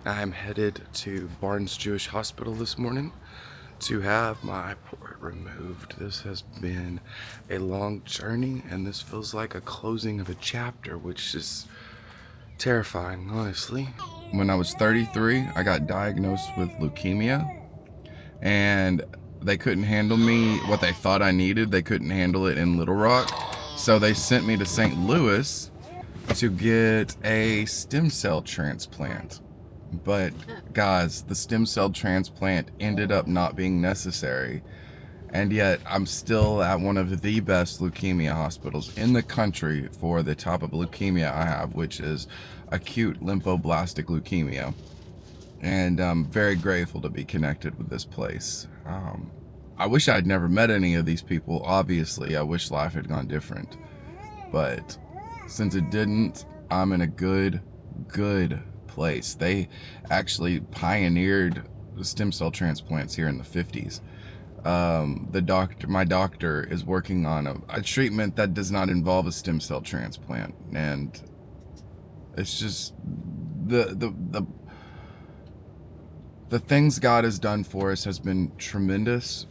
I'm headed to Barnes Jewish Hospital this morning to have my port removed. This has been a long journey, and this feels like a closing of a chapter, which is terrifying, honestly. When I was 33, I got diagnosed with leukemia, and they couldn't handle me what they thought I needed. They couldn't handle it in Little Rock, so they sent me to St. Louis to get a stem cell transplant. But guys, the stem cell transplant ended up not being necessary, and yet I'm still at one of the best leukemia hospitals in the country for the type of leukemia I have, which is acute lymphoblastic leukemia. And I'm very grateful to be connected with this place. I wish I'd never met any of these people. Obviously, I wish life had gone different, but since it didn't, I'm in a good place. They actually pioneered the stem cell transplants here in the 50s. My doctor is working on a treatment that does not involve a stem cell transplant, and it's just the things God has done for us has been tremendous.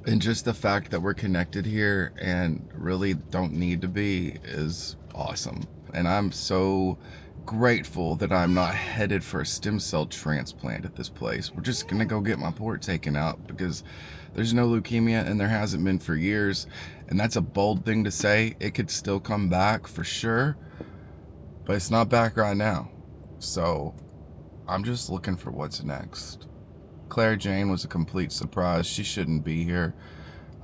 And just the fact that we're connected here and really don't need to be is awesome. And I'm so grateful that I'm not headed for a stem cell transplant at this place. We're just gonna go get my port taken out because there's no leukemia, and there hasn't been for years. And that's a bold thing to say. It could still come back for sure, but it's not back right now. So I'm just looking for what's next. Claire Jane was a complete surprise. She shouldn't be here.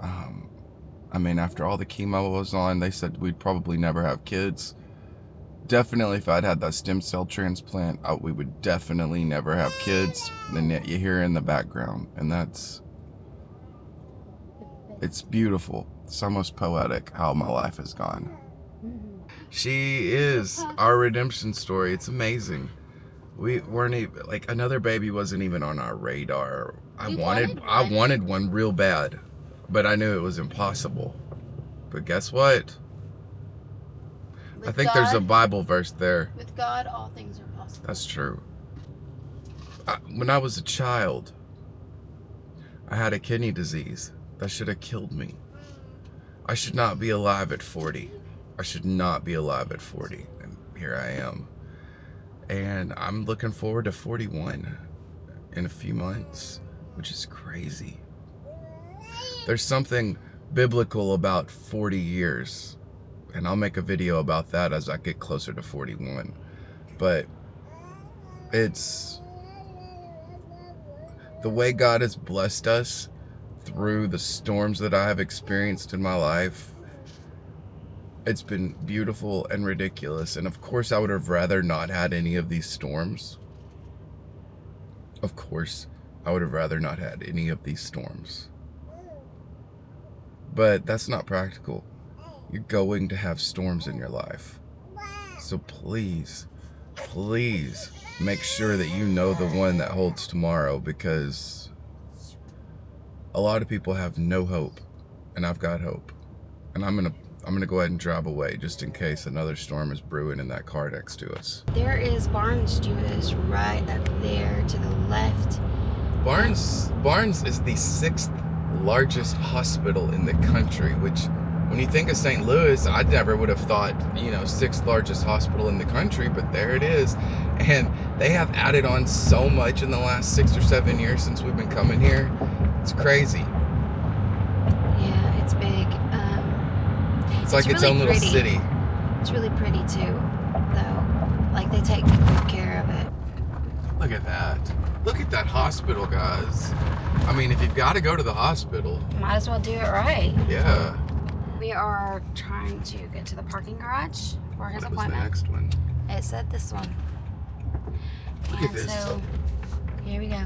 After all the chemo I was on, they said we'd probably never have kids. Definitely, if I'd had that stem cell transplant, we would definitely never have kids. And yet you hear in the background, and it's beautiful. It's almost poetic how my life has gone. She is our redemption story. It's amazing. We weren't even, another baby wasn't even on our radar. I wanted one real bad, but I knew it was impossible. But guess what? I think there's a Bible verse there. With God, all things are possible. That's true. When I was a child, I had a kidney disease that should have killed me. I should not be alive at 40. I should not be alive at 40. And here I am. And I'm looking forward to 41 in a few months, which is crazy. There's something biblical about 40 years, and I'll make a video about that as I get closer to 41. But it's the way God has blessed us through the storms that I have experienced in my life. It's been beautiful and ridiculous. And of course, I would have rather not had any of these storms. Of course, I would have rather not had any of these storms. But that's not practical. You're going to have storms in your life. So please make sure that you know the one that holds tomorrow, because a lot of people have no hope, and I've got hope. And I'm gonna go ahead and drive away just in case another storm is brewing in that car next to us. There is Barnes Jewish right up there to the left. Barnes is the 6th largest hospital in the country, which when you think of St. Louis, I never would have thought, 6th largest hospital in the country, but there it is. And they have added on so much in the last 6 or 7 years since we've been coming here. It's crazy. Yeah, it's big. It's like its really own little pretty. city. It's really pretty too, though. They take good care of it. Look at that. Look at that hospital, guys. If you've got to go to the hospital, Might as well do it right. yeah. We are trying to get to the parking garage for his What was the appointment. next one? It said this one. Look at this. So here we go.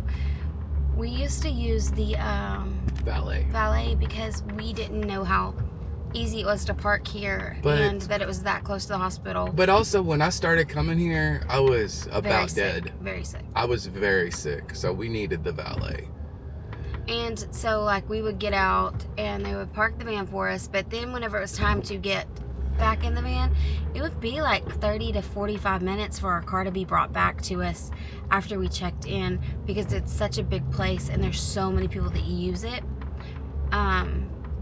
We used to use the valet because we didn't know how easy it was to park here, and that it was that close to the hospital. But also, when I started coming here, I was about dead. Very sick. I was very sick, so we needed the valet. And so, we would get out, and they would park the van for us, but then whenever it was time to get back in the van, it would be like 30 to 45 minutes for our car to be brought back to us after we checked in, because it's such a big place and there's so many people that use it.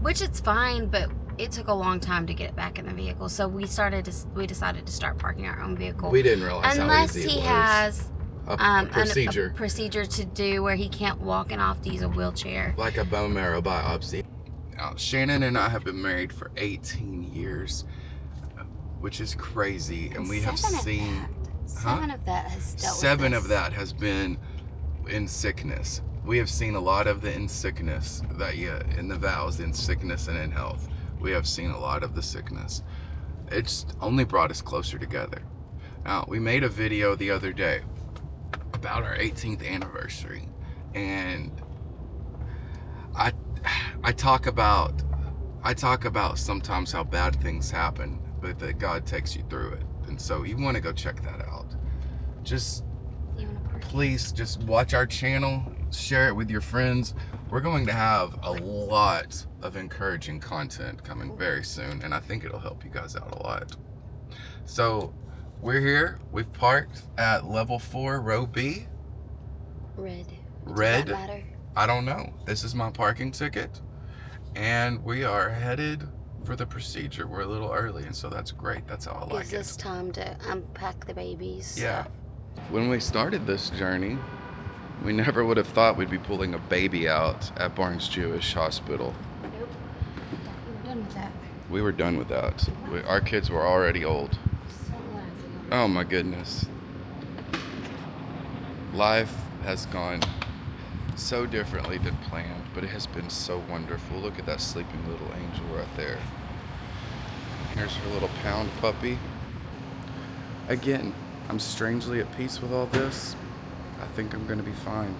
Which it's fine, but it took a long time to get it back in the vehicle. So we decided to start parking our own vehicle. We didn't realize unless how easy he it was. has a procedure. A procedure to do where he can't walk and off to use a wheelchair. Like a bone marrow biopsy. Now, Shannon and I have been married for 18 years, which is crazy. And we have seen... Seven of that has dealt with Seven this. of that has been in sickness. We have seen a lot of the in sickness, in the vows, in sickness and in health. We have seen a lot of the sickness. It's only brought us closer together. Now, we made a video the other day about our 18th anniversary, and I talk about sometimes how bad things happen, but that God takes you through it. And so you want to go check that out. Just please just watch our channel, share it with your friends. We're going to have a lot of encouraging content coming very soon, and I think it'll help you guys out a lot. So we're here. We've parked at level 4, row B. Red. Red. Does that matter? I don't know. This is my parking ticket, and we are headed for the procedure. We're a little early, and so that's great. That's how I like it. Gives us time to unpack the babies. Yeah. When we started this journey, we never would have thought we'd be pulling a baby out at Barnes Jewish Hospital. Nope. We're done with that. We were done with that. Our kids were already old. So glad we Oh my goodness. Life has gone so differently than planned, but it has been so wonderful. Look at that sleeping little angel right there. Here's her little pound puppy. Again, I'm strangely at peace with all this. I think I'm gonna be fine.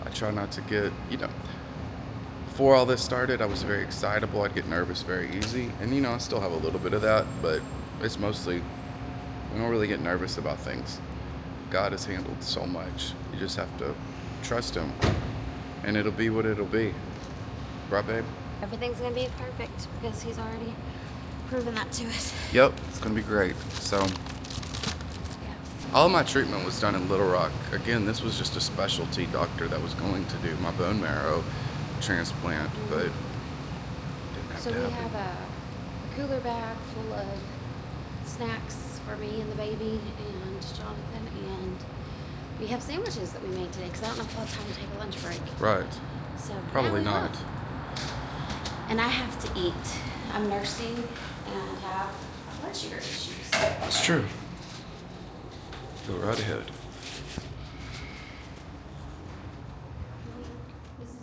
I try not to get, before all this started, I was very excitable. I'd get nervous very easy. And I still have a little bit of that, but it's mostly, we don't really get nervous about things. God has handled so much. You just have to trust him, and it'll be what it'll be. Right, babe? Everything's gonna be perfect because he's already proven that to us. Yep, it's gonna be great. So, all of my treatment was done in Little Rock. Again, this was just a specialty doctor that was going to do my bone marrow transplant, but didn't have So to we happen. have a cooler bag full of snacks for me and the baby and Jonathan, and we have sandwiches that we made today because I don't know if we'll have time to take a lunch break. Right. So Probably now we not. will. And I have to eat. I'm nursing and have blood sugar issues. That's true. Go right ahead.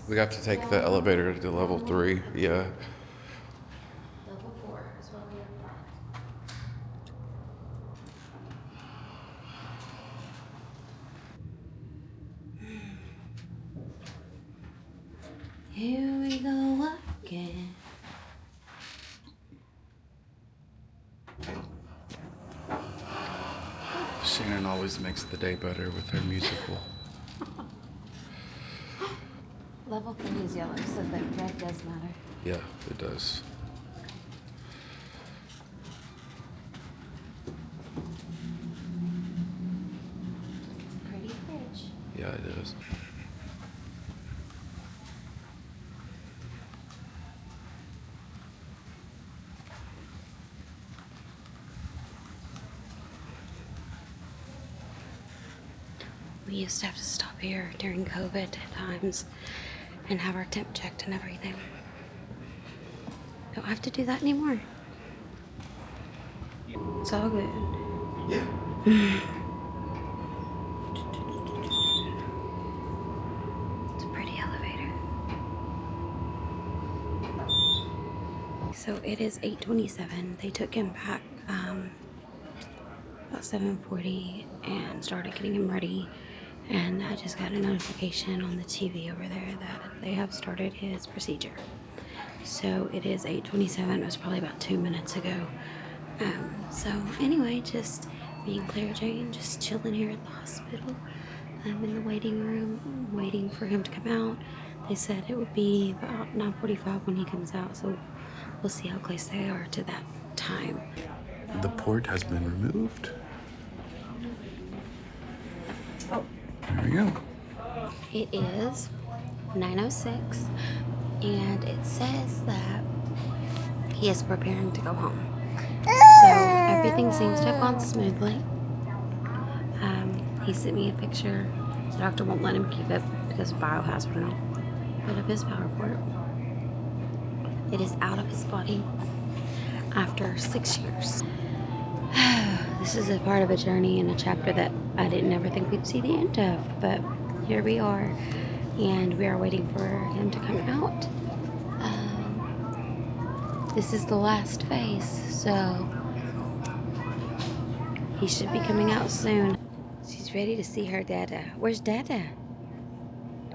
We got to take the elevator to level 3. Yeah. Level 4 is where we are parked. Here we go again. Shannon always makes the day better with her musical. Level 3 is yellow, so that red does matter. Yeah, it does. Pretty bridge. Yeah, it is. We used to have to stop here during COVID times and have our temp checked and everything. Don't have to do that anymore. It's all good. Yeah. It's a pretty elevator. So it is 8:27. They took him back about 7:40 and started getting him ready. And I just got a notification on the TV over there that they have started his procedure. So it is 8:27. It was probably about 2 minutes ago. So anyway, just me and Claire Jane just chilling here at the hospital. I'm in the waiting room, waiting for him to come out. They said it would be about 9:45 when he comes out. So we'll see how close they are to that time. The port has been removed. There we go. It is 9:06, and it says that he is preparing to go home. So everything seems to have gone smoothly. He sent me a picture. The doctor won't let him keep it because of biohazard and all. But of his power port, it is out of his body after 6 years. This is a part of a journey and a chapter that I didn't ever think we'd see the end of, but here we are, and we are waiting for him to come out. This is the last phase, so he should be coming out soon. She's ready to see her dada. Where's dada?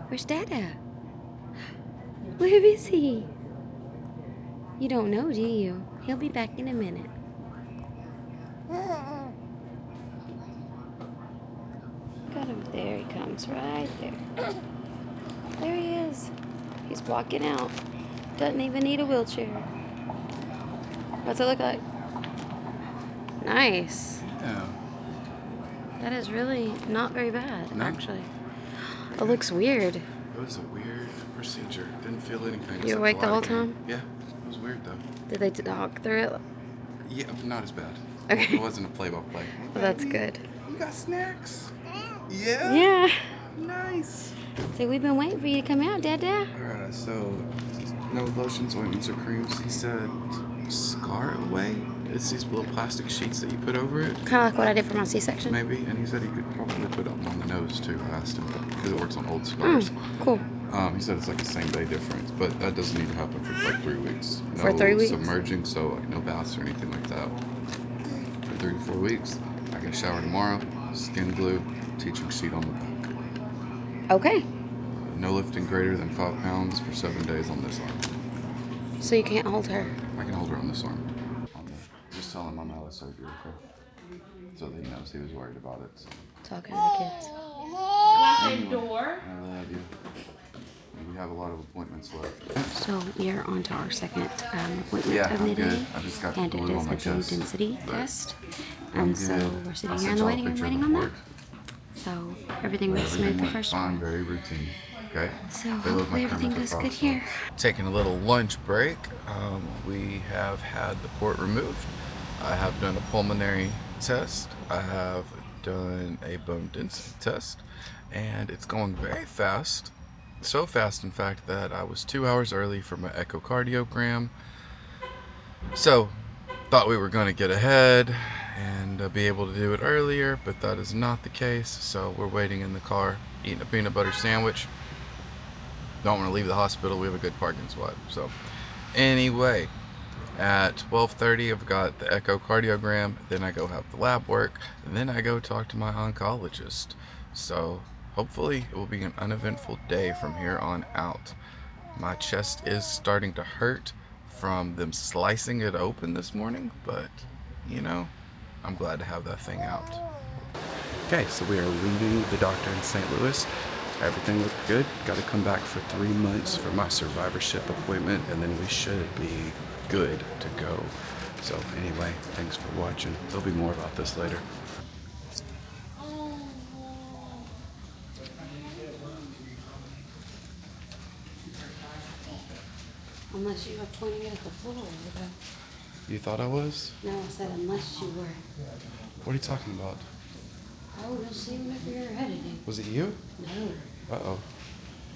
Where's dada? Where is he? You don't know, do you? He'll be back in a minute. Got him. There he comes, right there. There he is. He's walking out. Doesn't even need a wheelchair. What's it look like? Nice. Yeah. That is really not very bad, No. actually. It looks weird. It was a weird procedure. Didn't feel anything. You awake the whole time? Yeah. It was weird though. Did they talk through it? Yeah, but not as bad. Okay. It wasn't a play-by-play. Well, that's good. You got snacks? Yeah? Yeah. Nice. So we've been waiting for you to come out, Dada. Alright, so no lotions, ointments, or creams. He said scar away. It's these little plastic sheets that you put over it. Kind of like what I did for my C-section. Maybe. And he said he could probably put it on the nose too. I asked him because it works on old scars. Cool. He said it's like a same day difference, but that doesn't need to happen for like 3 weeks. No For 3 weeks? submerging, so like no baths or anything like that. For 3 to 4 weeks. I get a shower tomorrow, skin glue, teaching sheet on the back. Okay. No lifting greater than 5 pounds for 7 days on this arm. So you can't hold her. I can hold her on this arm. Just tell him I'm out of surgery, okay? So that he knows he was worried about it. So. Talking to the kids. Door. I love you. We have a lot of appointments left. So we are on to our second appointment Yeah, of I'm the day. good. I just got the And it glue is on a my bone chest. density but test. I'm And so good. we're sitting I'll here send in the y'all a waiting room picture of waiting the on that. port. So everything went smooth Everything the went first fine, one. very routine. Okay. So They love hopefully my everything chemical goes good process. here. Taking a little lunch break. We have had the port removed. I have done a pulmonary test. I have done a bone density test, and it's going very fast. So fast, in fact, that I was 2 hours early for my echocardiogram. So, thought we were going to get ahead and be able to do it earlier, but that is not the case. So we're waiting in the car, eating a peanut butter sandwich. Don't want to leave the hospital. We have a good parking spot. So anyway, at 12:30 I've got the echocardiogram, then I go have the lab work, and then I go talk to my oncologist. So hopefully it will be an uneventful day from here on out. My chest is starting to hurt from them slicing it open this morning, but you know, I'm glad to have that thing out. Okay, so we are leaving the doctor in St. Louis. Everything looked good. Got to come back for 3 months for my survivorship appointment, and then we should be good to go. So anyway, thanks for watching. There'll be more about this later. Unless you were pointing it at the floor. You thought I was? No, I said unless you were. What are you talking about? Oh, just see whenever you're ready. Was it you? No. Uh-oh.